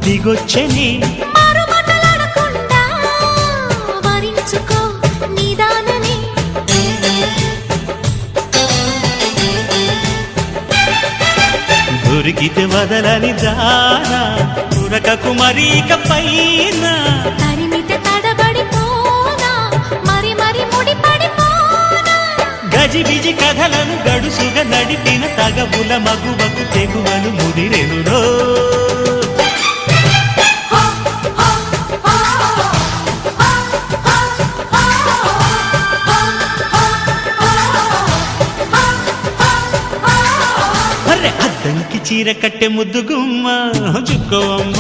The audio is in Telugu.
దిగొచ్చని దొరికితే వదలని దానా ఉరకకు మరీక పైన తరిమితే తడబడిపోనా మరి మరి ముడిపడిపోనా గజిబిజి కథలను గడుసుగా నడిపిన తగవుల మగువకు తెగువలు ముదిరెనురో అద్దంకి చీర కట్టె ముద్దు గుమ్మ చుక్కవమ్మ